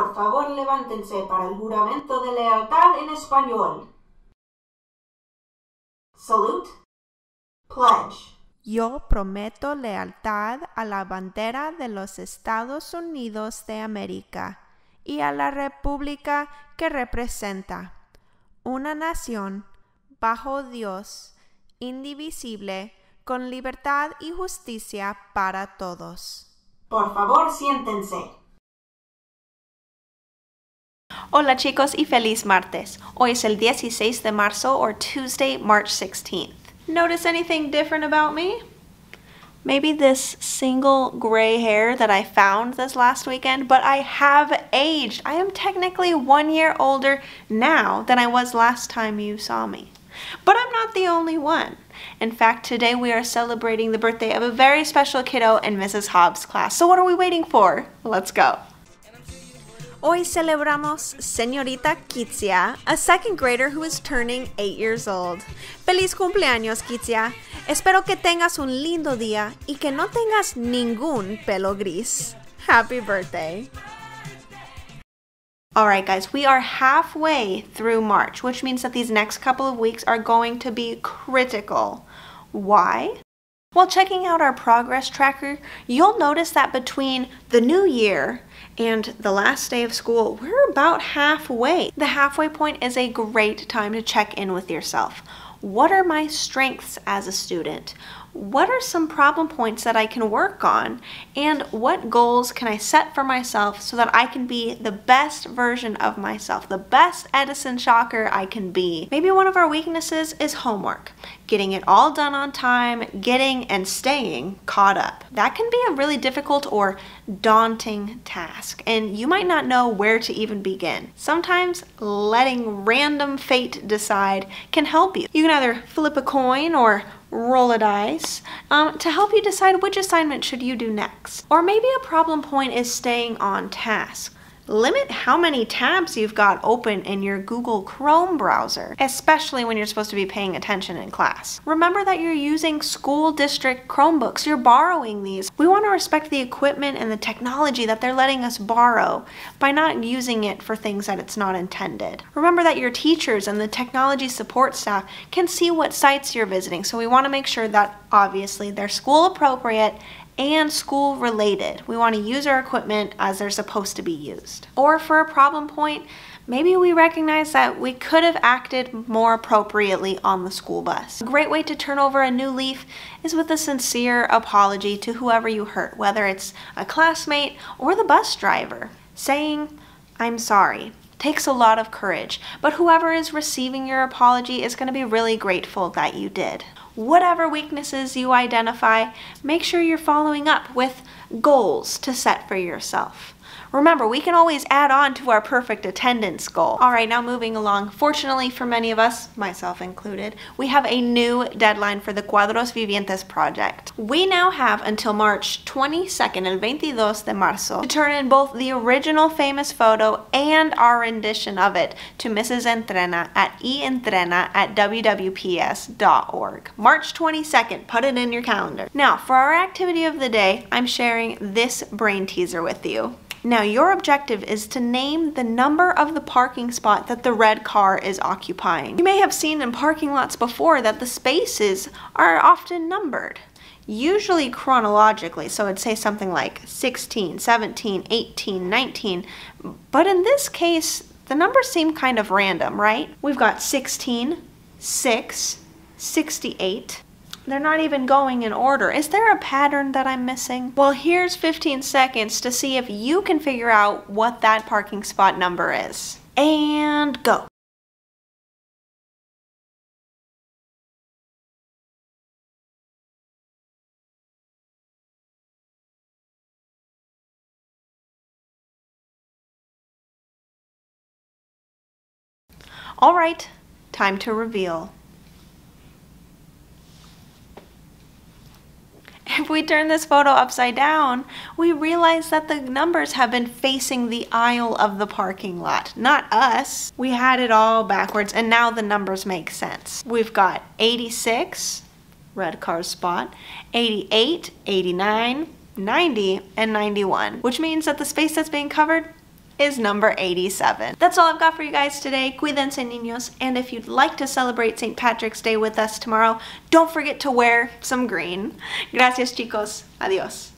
Por favor, levántense para el juramento de lealtad en español. Salute. Pledge. Yo prometo lealtad a la bandera de los Estados Unidos de América y a la república que representa, una nación bajo Dios, indivisible, con libertad y justicia para todos. Por favor, siéntense. Hola chicos y feliz martes. Hoy es el 16 de marzo or Tuesday, March 16th. Notice anything different about me? Maybe this single gray hair that I found this last weekend, but I have aged. I am technically 1 year older now than I was last time you saw me. But I'm not the only one. In fact, today we are celebrating the birthday of a very special kiddo in Mrs. Hobbs' class. So what are we waiting for? Let's go. Hoy celebramos Señorita Kitsia, a second grader who is turning 8 years old. ¡Feliz cumpleaños, Kitsia! Espero que tengas un lindo día y que no tengas ningún pelo gris. Happy birthday! Alright guys, we are halfway through March, which means that these next couple of weeks are going to be critical. Why? While checking out our progress tracker, you'll notice that between the new year and the last day of school, we're about halfway. The halfway point is a great time to check in with yourself. What are my strengths as a student? What are some problem points that I can work on? And what goals can I set for myself so that I can be the best version of myself, the best Edison Shocker I can be? Maybe one of our weaknesses is homework. Getting it all done on time, getting and staying caught up. That can be a really difficult or daunting task, and you might not know where to even begin. Sometimes letting random fate decide can help you. You can either flip a coin or roll a dice to help you decide which assignment should you do next. Or maybe a problem point is staying on task. Limit how many tabs you've got open in your Google Chrome browser, especially when you're supposed to be paying attention in class. Remember that you're using school district Chromebooks. You're borrowing these. We want to respect the equipment and the technology that they're letting us borrow by not using it for things that it's not intended. Remember that your teachers and the technology support staff can see what sites you're visiting, so we want to make sure that obviously they're school appropriate and school related. We want to use our equipment as they're supposed to be used. Or for a problem point, maybe we recognize that we could have acted more appropriately on the school bus. A great way to turn over a new leaf is with a sincere apology to whoever you hurt, whether it's a classmate or the bus driver. Saying, "I'm sorry," takes a lot of courage, but whoever is receiving your apology is going to be really grateful that you did. Whatever weaknesses you identify, make sure you're following up with goals to set for yourself. Remember, we can always add on to our perfect attendance goal. All right, now moving along. Fortunately for many of us, myself included, we have a new deadline for the Cuadros Vivientes project. We now have until March 22nd, el 22 de marzo, to turn in both the original famous photo and our rendition of it to Mrs. Entrena at eentrena@wwps.org. March 22nd, put it in your calendar. Now, for our activity of the day, I'm sharing this brain teaser with you. Now, your objective is to name the number of the parking spot that the red car is occupying. You may have seen in parking lots before that the spaces are often numbered, usually chronologically, so it'd say something like 16, 17, 18, 19, but in this case, the numbers seem kind of random, right? We've got 16, 6, 68, they're not even going in order. Is there a pattern that I'm missing? Well, here's 15 seconds to see if you can figure out what that parking spot number is. And go. All right, time to reveal. If we turn this photo upside down, we realize that the numbers have been facing the aisle of the parking lot, not us. We had it all backwards, and now the numbers make sense. We've got 86, red car spot, 88, 89, 90, and 91, which means that the space that's being covered is number 87. That's all I've got for you guys today. Cuídense, niños. And if you'd like to celebrate St. Patrick's Day with us tomorrow, don't forget to wear some green. Gracias, chicos. Adios.